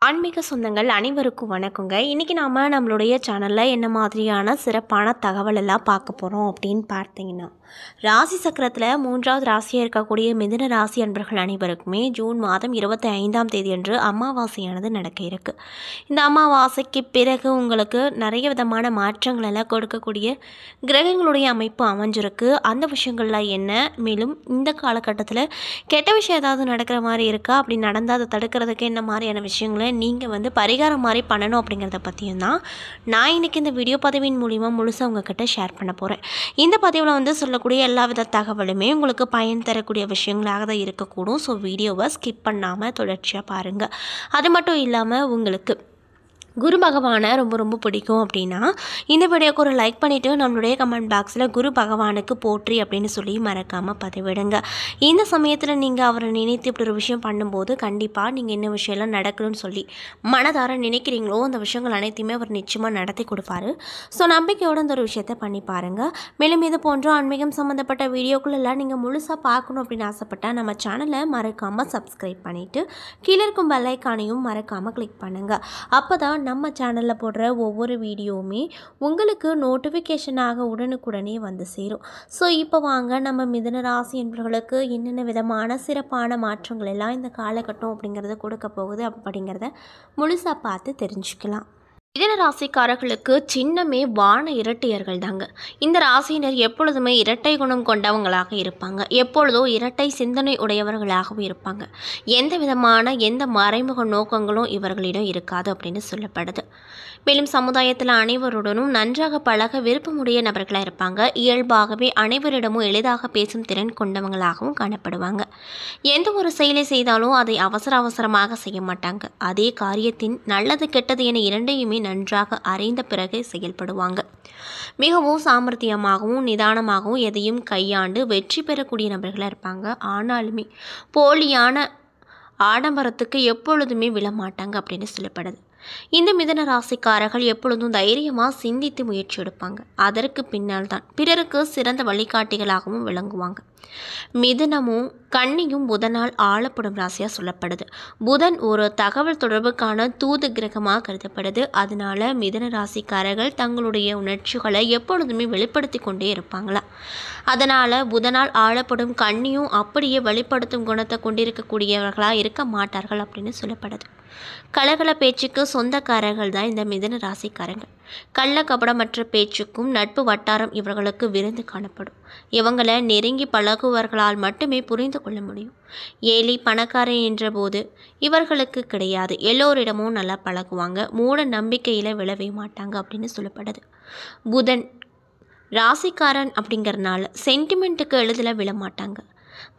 ஆன்மீக சொந்தங்கள் அனைவருக்கும் வணக்கங்க. இன்றைக்கி நாம் நம்மளுடைய சேனலில் என்ன மாதிரியான சிறப்பான தகவல் எல்லாம் பார்க்க போகிறோம் அப்படின்னு பார்த்தீங்கன்னா, ராசி சக்கரத்தில் 3வது ராசியாக இருக்கக்கூடிய மிதுன ராசி அன்பர்கள் அனைவருக்குமே ஜூன் மாதம் 25ஆம் தேதி அன்று அமாவாசையானது நடக்க இருக்குது. இந்த அமாவாசைக்கு பிறகு உங்களுக்கு நிறைய விதமான மாற்றங்கள் எல்லாம் கொடுக்கக்கூடிய கிரகங்களுடைய அமைப்பு அமைஞ்சிருக்கு. அந்த விஷயங்கள்லாம் என்ன, மேலும் இந்த காலகட்டத்தில் கெட்ட விஷயம் ஏதாவது நடக்கிற மாதிரி இருக்கா, அப்படி நடந்தால் அதை தடுக்கிறதுக்கு என்ன மாதிரியான விஷயங்களை நீங்கள் பரிகாரம் மாதிரி பண்ணணும் அப்படிங்கிறத பற்றியும் தான் நான் இன்றைக்கி இந்த வீடியோ பதிவின் மூலிமா முழுசாக உங்ககிட்ட ஷேர் பண்ண போகிறேன். இந்த பதிவில் சொல்லக்கூடிய எல்லா வித தகவலுமே உங்களுக்கு பயன் தரக்கூடிய விஷயங்களாக தான் இருக்கக்கூடும். ஸோ வீடியோவை ஸ்கிப் பண்ணாமல் தொடர்ச்சியாக பாருங்கள். அது மட்டும் இல்லாமல் உங்களுக்கு குரு பகவானை ரொம்ப ரொம்ப பிடிக்கும் அப்படின்னா இந்த வீடியோக்கு ஒரு லைக் பண்ணிவிட்டு நம்மளுடைய கமெண்ட் பாக்ஸில் குரு பகவானுக்கு போற்றி அப்படின்னு சொல்லி மறக்காமல் பதிவிடுங்க. இந்த சமயத்தில் நீங்கள் அவரை நினைத்து இப்படி ஒரு விஷயம் பண்ணும்போது கண்டிப்பாக நீங்கள் என்ன விஷயம்லாம் நடக்கணும்னு சொல்லி மனதார நினைக்கிறீங்களோ அந்த விஷயங்கள் அனைத்தையுமே அவர் நிச்சயமாக நடத்தி கொடுப்பாரு. ஸோ நம்பிக்கையோடு அந்த ஒரு விஷயத்தை பண்ணி பாருங்கள். மேலும் இது போன்ற ஆன்மீகம் சம்மந்தப்பட்ட வீடியோக்குள்ளெல்லாம் நீங்கள் முழுசாக பார்க்கணும் அப்படின்னு ஆசைப்பட்டால் நம்ம சேனலை மறக்காமல் சப்ஸ்கிரைப் பண்ணிவிட்டு கீழே இருக்கும் பெல் ஐக்கானையும் மறக்காமல் கிளிக் பண்ணுங்கள். அப்போ தான் நம்ம சேனலில் போடுற ஒவ்வொரு வீடியோவுமே உங்களுக்கு நோட்டிஃபிகேஷனாக உடனுக்குடனே வந்து சேரும். ஸோ இப்போ வாங்க நம்ம மிதுன ராசி என்பவர்களுக்கு என்னென்ன விதமான சிறப்பான மாற்றங்கள் எல்லாம் இந்த காலகட்டம் அப்படிங்கிறத கொடுக்க போகுது அப்படிங்கிறத முழுசாக பார்த்து தெரிஞ்சுக்கலாம். மிதுன ராசிக்காரர்களுக்கு சின்னமே வான இரட்டையர்கள் தாங்க. இந்த ராசியினர் எப்பொழுதுமே இரட்டை குணம் கொண்டவங்களாக இருப்பாங்க. எப்பொழுதோ இரட்டை சிந்தனை உடையவர்களாகவும் இருப்பாங்க. எந்த மறைமுக நோக்கங்களும் இவர்களிடம் இருக்காது அப்படின்னு சொல்லப்படுது. மேலும் சமுதாயத்தில் அனைவருடனும் நன்றாக பழக விருப்பமுடைய நபர்களாக இருப்பாங்க. இயல்பாகவே அனைவரிடமும் எளிதாக பேசும் திறன் கொண்டவங்களாகவும் காணப்படுவாங்க. எந்த ஒரு செயலை செய்தாலும் அதை அவசரமாக செய்ய மாட்டாங்க. அதே காரியத்தின் நல்லது கெட்டது என இரண்டையுமே நன்றாக அறிந்த பிறகு செயல்படுவாங்க. மிகவும் சாமர்த்தியமாகவும் நிதானமாகவும் எதையும் கையாண்டு வெற்றி பெறக்கூடிய நபர்களாக இருப்பாங்க. ஆனாலுமே போலியான ஆடம்பரத்துக்கு எப்பொழுதுமே விழமாட்டாங்க அப்படின்னு சொல்லப்படுது. இந்த மிதுன ராசிக்காரர்கள் எப்பொழுதும் தைரியமாக சிந்தித்து முயற்சி எடுப்பாங்க. அதற்கு பின்னால் தான் பிறருக்கு சிறந்த வழிகாட்டிகளாகவும் விளங்குவாங்க. மிதுனமும் கன்னியும் புதனால் ஆளப்படும் ராசியாக சொல்லப்படுது. புதன் ஒரு தகவல் தொடர்புக்கான தூது கிரகமாக கருதப்படுது. அதனால மிதுன ராசிக்காரர்கள் தங்களுடைய உணர்ச்சிகளை எப்பொழுதுமே வெளிப்படுத்தி கொண்டே இருப்பாங்களா. அதனால் புதனால் ஆளப்படும் கன்னியும் அப்படியே வெளிப்படுத்தும் குணத்தை கொண்டிருக்கக்கூடியவர்களாக இருக்க மாட்டார்கள் அப்படின்னு சொல்லப்படுது. கலகல பேச்சுக்கு சொந்தக்காரர்கள் தான் இந்த மிதுன ராசிக்காரங்கள். கள்ள கபடமற்ற பேச்சுக்கும் நட்பு வட்டாரம் இவர்களுக்கு விருந்து காணப்படும். இவங்களை நெருங்கி பழகுவர்களால் மட்டுமே புரிந்து கொள்ள முடியும். ஏழை பணக்காரன் என்ற போது இவர்களுக்கு கிடையாது. எல்லோரிடமும் நல்லா பழகுவாங்க. மூட நம்பிக்கையில் விழவே மாட்டாங்க அப்படின்னு சொல்லப்படுது. புதன் ராசிக்காரன் அப்படிங்கிறதுனால சென்டிமெண்ட்டுக்கு எளிதில் விழமாட்டாங்க.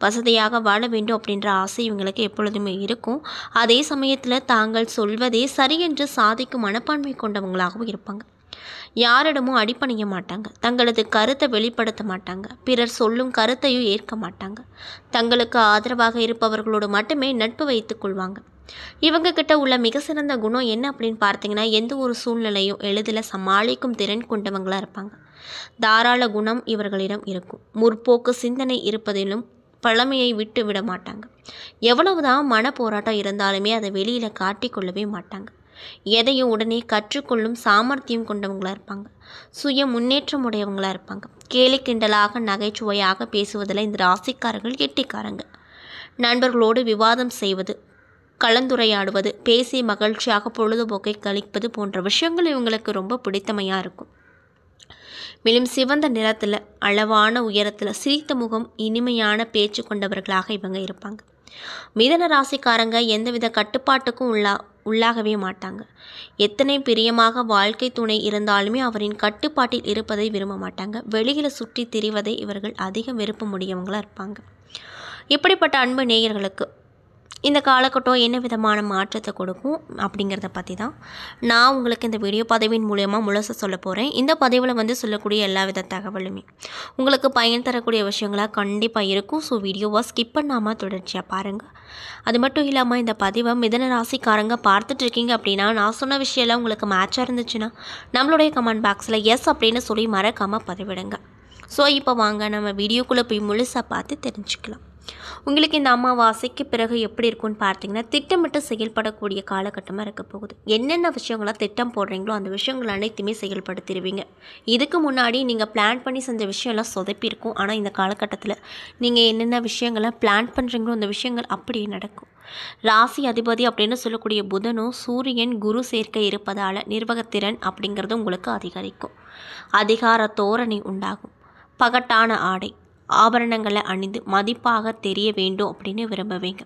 வசதியாக வாழ வேண்டும் அப்படின்ற ஆசை இவங்களுக்கு எப்பொழுதுமே இருக்கும். அதே சமயத்தில் தாங்கள் சொல்வதே சரி என்று சாதிக்கும் மனப்பான்மை கொண்டவங்களாகவும் இருப்பாங்க. யாரிடமும் அடிபணிய மாட்டாங்க. தங்களது கருத்தை வெளிப்படுத்த மாட்டாங்க. பிறர் சொல்லும் கருத்தையும் ஏற்க மாட்டாங்க. தங்களுக்கு ஆதரவாக இருப்பவர்களோடு மட்டுமே நட்பு வைத்துக் கொள்வாங்க. இவங்க கிட்ட உள்ள மிக சிறந்த குணம் என்ன அப்படின்னு பார்த்தீங்கன்னா, எந்த ஒரு சூழ்நிலையும் எளிதில் சமாளிக்கும் திறன் கொண்டவங்களாக இருப்பாங்க. தாராள குணம் இவர்களிடம் இருக்கும். முற்போக்கு சிந்தனை இருப்பதிலும் பழமையை விட்டு விட மாட்டாங்க. எவ்வளவுதான் மன போராட்டம் இருந்தாலுமே அதை வெளியில் காட்டிக்கொள்ளவே மாட்டாங்க. எதையும் உடனே கற்றுக்கொள்ளும் சாமர்த்தியம் கொண்டவங்களாக இருப்பாங்க. சுய முன்னேற்றம் உடையவங்களாக இருப்பாங்க. கேலி கிண்டலாக நகைச்சுவையாக பேசுவதில் இந்த ராசிக்காரர்கள் கெட்டிக்காரங்க. நண்பர்களோடு விவாதம் செய்வது, கலந்துரையாடுவது, பேசி மகிழ்ச்சியாக பொழுதுபோக்கை கழிப்பது போன்ற விஷயங்கள் இவங்களுக்கு ரொம்ப பிடித்தமையாக இருக்கும். மேலும் சிவந்த நிறத்தில் அளவான உயரத்தில் சிரித்த முகம், இனிமையான பேச்சு கொண்டவர்களாக இவங்க இருப்பாங்க. மிதுன ராசிக்காரங்க எந்தவித கட்டுப்பாட்டுக்கும் உள்ளாகவே மாட்டாங்க. எத்தனை பிரியமாக வாழ்க்கை துணை இருந்தாலுமே அவரின் கட்டுப்பாட்டில் இருப்பதை விரும்ப மாட்டாங்க. வெளியில் சுற்றி திரிவதை இவர்கள் அதிகம் விருப்பமுடையவங்களாக இருப்பாங்க. இப்படிப்பட்ட அன்பு நேயர்களுக்கு இந்த காலகட்டம் என்ன விதமான மாற்றத்தை கொடுக்கும் அப்படிங்கிறத பற்றி தான் நான் உங்களுக்கு இந்த வீடியோ பதிவின் மூலயமா முழுச சொல்ல போகிறேன். இந்த பதிவில் சொல்லக்கூடிய எல்லா வித தகவலுமே உங்களுக்கு பயன் தரக்கூடிய விஷயங்களாக கண்டிப்பாக இருக்கும். ஸோ வீடியோவை ஸ்கிப் பண்ணாமல் தொடர்ச்சியாக பாருங்கள். அது மட்டும் இல்லாமல் இந்த பதிவை மிதுன ராசிக்காரங்க பார்த்துட்ருக்கீங்க அப்படின்னா, நான் சொன்ன விஷயம்லாம் உங்களுக்கு மேட்சாக இருந்துச்சுன்னா நம்மளுடைய கமெண்ட் பாக்ஸில் எஸ் அப்படின்னு சொல்லி மறக்காமல் பதிவிடுங்க. ஸோ இப்போ வாங்க நம்ம வீடியோக்குள்ளே போய் முழுசாக பார்த்து தெரிஞ்சுக்கலாம். உங்களுக்கு இந்த அமாவாசைக்கு பிறகு எப்படி இருக்கும்னு பார்த்தீங்கன்னா, திட்டமிட்டு செயல்படக்கூடிய காலகட்டமாக இருக்க போகுது. என்னென்ன விஷயங்கள திட்டம் போடுறீங்களோ அந்த விஷயங்கள் அனைத்துமே செயல்படுத்திடுவீங்க. இதுக்கு முன்னாடி நீங்கள் பிளான் பண்ணி செஞ்ச விஷயம்லாம் சொதப்பியிருக்கும். ஆனால் இந்த காலகட்டத்தில் நீங்கள் என்னென்ன விஷயங்களை பிளான் பண்ணுறீங்களோ அந்த விஷயங்கள் அப்படியே நடக்கும். ராசி அதிபதி அப்படின்னு சொல்லக்கூடிய புதனும் சூரியன் குரு சேர்க்கை இருப்பதால் நிர்வாகத்திறன் அப்படிங்கிறது உங்களுக்கு அதிகரிக்கும். அதிகார தோரணை உண்டாகும். பகட்டான ஆடை ஆபரணங்களை அணிந்து மதிப்பாக தெரிய வேண்டும் அப்படின்னு விரும்புவீங்க.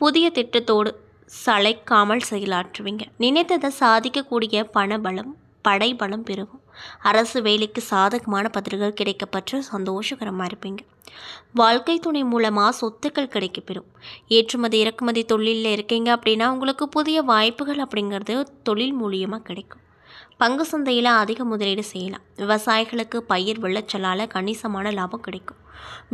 புதிய திட்டத்தோடு சளைக்காமல் செயலாற்றுவீங்க. நினைத்ததை சாதிக்கக்கூடிய பணபலம் படைபலம் பெருகும். அரசு வேலைக்கு சாதகமான பத்திரிகைகள் கிடைக்கப்பற்று சந்தோஷகரமாக இருப்பீங்க. வாழ்க்கை துணை மூலமாக சொத்துக்கள் கிடைக்கப்பெறும். ஏற்றுமதி இறக்குமதி தொழிலில் இருக்கீங்க அப்படின்னா உங்களுக்கு புதிய வாய்ப்புகள் அப்படிங்கிறது தொழில் மூலியமாக கிடைக்கும். பங்கு சந்தையில் அதிக முதலீடு செய்யலாம். விவசாயிகளுக்கு பயிர் விளைச்சலால் கணிசமான லாபம் கிடைக்கும்.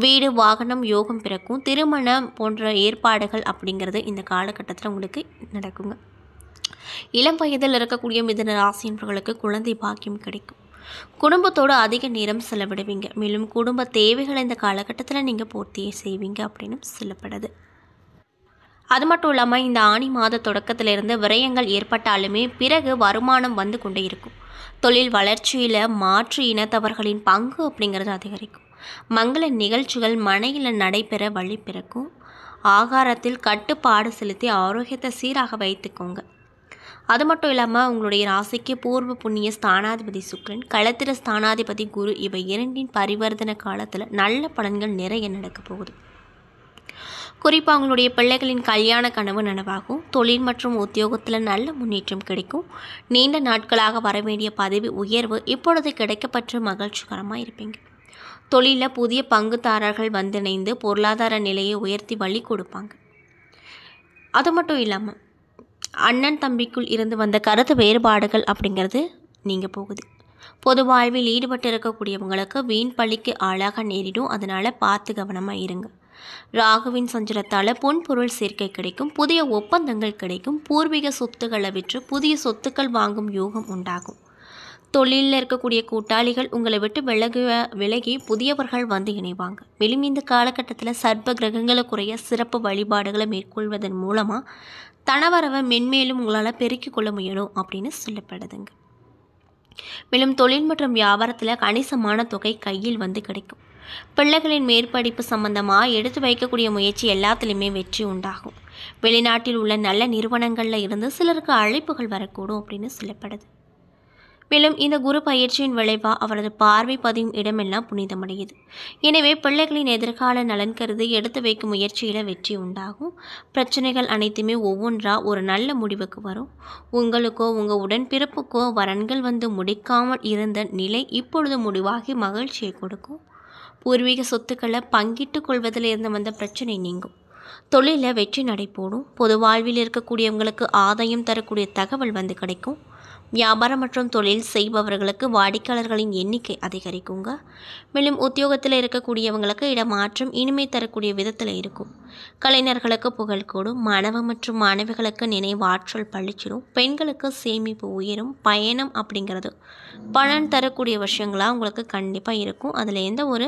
வீடு வாகனம் யோகம் பிறக்கும். திருமணம் போன்ற ஏற்பாடுகள் அப்படிங்கிறது இந்த காலகட்டத்தில் உங்களுக்கு நடக்குங்க. இளம் வயதில் இருக்கக்கூடிய மிதுன ராசி என்பவர்களுக்கு குழந்தை பாக்கியம் கிடைக்கும். குடும்பத்தோடு அதிக நேரம் செலவிடுவீங்க. மேலும் குடும்ப தேவைகளை இந்த காலகட்டத்தில் நீங்கள் பூர்த்தியே செய்வீங்க அப்படின்னு சொல்லப்படுது. அது மட்டும் இல்லாமல் இந்த ஆணி மாத தொடக்கத்திலிருந்து விரயங்கள் ஏற்பட்டாலுமே பிறகு வருமானம் வந்து கொண்டே இருக்கும். தொழில் வளர்ச்சியில் மாற்று இனத்தவர்களின் பங்கு அப்படிங்கிறது அதிகரிக்கும். மங்கள நிகழ்ச்சிகள் மனையில் நடைபெற வழி பிறக்கும். ஆகாரத்தில் கட்டுப்பாடு செலுத்தி ஆரோக்கியத்தை சீராக வைத்துக்கோங்க. அது மட்டும் இல்லாமல் உங்களுடைய ராசிக்கு பூர்வ புண்ணிய ஸ்தானாதிபதி சுக்கிரன், களத்திர ஸ்தானாதிபதி குரு இவை இரண்டின் பரிவர்த்தனை காலத்தில் நல்ல பலன்கள் நிறைய நடக்க போகுது. குறிப்பாக அவங்களுடைய பிள்ளைகளின் கல்யாண கனவு நனவாகும். தொழில் மற்றும் உத்தியோகத்தில் நல்ல முன்னேற்றம் கிடைக்கும். நீண்ட நாட்களாக வரவேண்டிய பதவி உயர்வு இப்பொழுது கிடைக்கப்பற்று மகிழ்ச்சிகரமாக இருப்பீங்க. தொழிலில் புதிய பங்குதாரர்கள் வந்திணைந்து பொருளாதார நிலையை உயர்த்தி வழி கொடுப்பாங்க. அது மட்டும் இல்லாமல் அண்ணன் தம்பிக்குள் இருந்து வந்த கருத்து வேறுபாடுகள் அப்படிங்கிறது நீங்கள் போகுது. பொது வாழ்வில் ஈடுபட்டு இருக்கக்கூடியவங்களுக்கு வீண் பழிக்கு ஆளாக நேரிடும். அதனால் பார்த்து கவனமாக இருங்க. ராகுவின் சஞ்சலத்தால் பொன்பொருள் சேர்க்கை கிடைக்கும். புதிய ஒப்பந்தங்கள் கிடைக்கும். பூர்வீக சொத்துக்களை விற்று புதிய சொத்துக்கள் வாங்கும் யோகம் உண்டாகும். தொழிலில் இருக்கக்கூடிய கூட்டாளிகள் உங்களை விட்டு விலகி புதியவர்கள் வந்து இணைவாங்க. மேலும் இந்த காலகட்டத்தில் சர்ப்ப கிரகங்களுக்குரிய சிறப்பு வழிபாடுகளை மேற்கொள்வதன் மூலமாக தனவரவை மென்மேலும் உங்களால் பெருக்கிக் கொள்ள முயலும் அப்படின்னு சொல்லப்படுதுங்க. மேலும் தொழில் மற்றும் வியாபாரத்தில் கணிசமான தொகை கையில் வந்து கிடைக்கும். பிள்ளைகளின் மேற்படிப்பு சம்பந்தமாக எடுத்து வைக்கக்கூடிய முயற்சி எல்லாத்துலேயுமே வெற்றி உண்டாகும். வெளிநாட்டில் உள்ள நல்ல நிறுவனங்களில் இருந்து சிலருக்கு அழைப்புகள் வரக்கூடும் அப்படின்னு சொல்லப்படுது. மேலும் இந்த குரு பயிற்சியின் விளைவாக அவரது பார்வை பதியும் இடமெல்லாம் புனிதமடையுது. எனவே பிள்ளைகளின் எதிர்கால நலன் கருதி எடுத்து வைக்கும் முயற்சியில் வெற்றி உண்டாகும். பிரச்சனைகள் அனைத்துமே ஒவ்வொன்றா ஒரு நல்ல முடிவுக்கு வரும். உங்களுக்கோ உங்கள் உடன்பிறப்புக்கோ வரன்கள் வந்து முடிக்காமல் இருந்த நிலை இப்பொழுது முடிவாகி மகிழ்ச்சியை கொடுக்கும். பூர்வீக சொத்துக்களை பங்கிட்டு கொள்வதில் இருந்து வந்த பிரச்சனை நீங்கும். தொழிலில் வெற்றி நடைபோடும். பொது வாழ்வில் இருக்கக்கூடியவங்களுக்கு ஆதாயம் தரக்கூடிய தகவல் வந்து கிடைக்கும். வியாபாரம் மற்றும் தொழில் செய்பவர்களுக்கு வாடிக்கையாளர்களின் எண்ணிக்கை அதிகரிக்குங்க. மேலும் உத்தியோகத்தில் இருக்கக்கூடியவங்களுக்கு இடமாற்றம் இனிமை தரக்கூடிய விதத்தில் இருக்கும். கலைஞர்களுக்கு புகழ் கூடும். மாணவ மற்றும் மாணவிகளுக்கு நினைவாற்றல் பழிச்சிடும். பெண்களுக்கு சேமிப்பு உயரும். பயணம் அப்படிங்கிறது பலன் தரக்கூடிய விஷயங்களாக உங்களுக்கு கண்டிப்பாக இருக்கும். அதில் எந்த ஒரு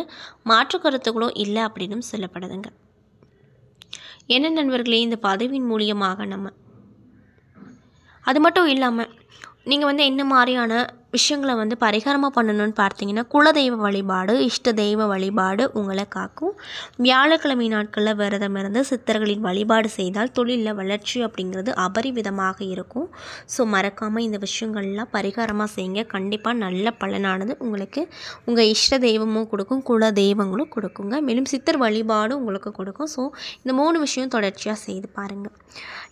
மாற்று கருத்துக்களும் இல்லை அப்படின்னு சொல்லப்படுதுங்க. என்ன நண்பர்களே, இந்த பதவியின் மூலியமாக அது மட்டும் இல்லாமல் நீங்கள் என்ன மாதிரியான விஷயங்களை பரிகாரமாக பண்ணணும்னு பார்த்தீங்கன்னா, குலதெய்வ வழிபாடு, இஷ்ட தெய்வ வழிபாடு உங்களை காக்கும். வியாழக்கிழமை நாட்களில் விரதம் இருந்து சித்தர்களின் வழிபாடு செய்தால் தொழிலில் வளர்ச்சி அப்படிங்கிறது அபரிவிதமாக இருக்கும். ஸோ மறக்காமல் இந்த விஷயங்கள்லாம் பரிகாரமாக செய்யுங்க. கண்டிப்பாக நல்ல பலனானது உங்களுக்கு உங்கள் இஷ்ட தெய்வமும் கொடுக்கும், குல தெய்வங்களும் கொடுக்குங்க. மேலும் சித்தர் வழிபாடும் உங்களுக்கு கொடுக்கும். ஸோ இந்த 3 விஷயம் தொடர்ச்சியாக செய்து பாருங்கள்.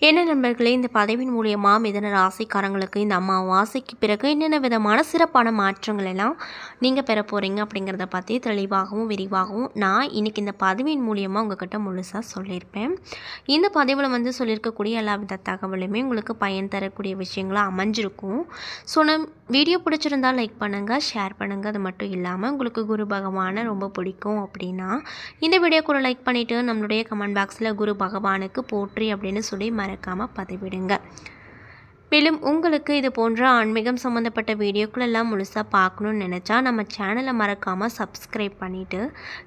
என்ன நண்பர்களே, இந்த பதவியின் மூலியமாக மிதுன ராசிக்காரங்களுக்கு இந்த அமாவாசைக்கு பிறகு என்னென்ன விதமான சிறப்பான மாற்றங்கள் எல்லாம் நீங்கள் பெற போகிறீங்க அப்படிங்கிறத பற்றி தெளிவாகவும் விரிவாகவும் நான் இன்றைக்கி இந்த பதவியின் மூலியமாக உங்கள்கிட்ட முழுசாக சொல்லியிருப்பேன். இந்த பதிவில் சொல்லியிருக்கக்கூடிய எல்லா வித தகவலுமே உங்களுக்கு பயன் தரக்கூடிய விஷயங்களாக அமைஞ்சிருக்கும். ஸோ வீடியோ பிடிச்சிருந்தால் லைக் பண்ணுங்கள், ஷேர் பண்ணுங்கள். அது மட்டும் இல்லாமல் உங்களுக்கு குரு பகவானை ரொம்ப பிடிக்கும் அப்படின்னா இந்த வீடியோ கூட லைக் பண்ணிவிட்டு நம்மளுடைய கமெண்ட் பாக்ஸில் குரு பகவானுக்கு போற்றி அப்படின்னு சொல்லி மறக்காமல் பதிவிடுங்க. மேலும் உங்களுக்கு இது போன்ற ஆன்மீகம் சம்மந்தப்பட்ட வீடியோக்கள் எல்லாம் முழுசாக பார்க்கணுன்னு நினச்சா நம்ம சேனலை மறக்காமல் சப்ஸ்கிரைப் பண்ணிவிட்டு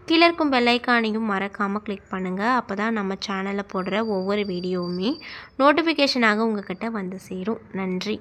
கீழே இருக்கும் பெல் ஐக்கானையும் மறக்காமல் கிளிக் பண்ணுங்கள். அப்போ தான் நம்ம சேனலில் போடுற ஒவ்வொரு வீடியோவுமே நோட்டிஃபிகேஷனாக உங்கள்கிட்ட வந்து சேரும். நன்றி.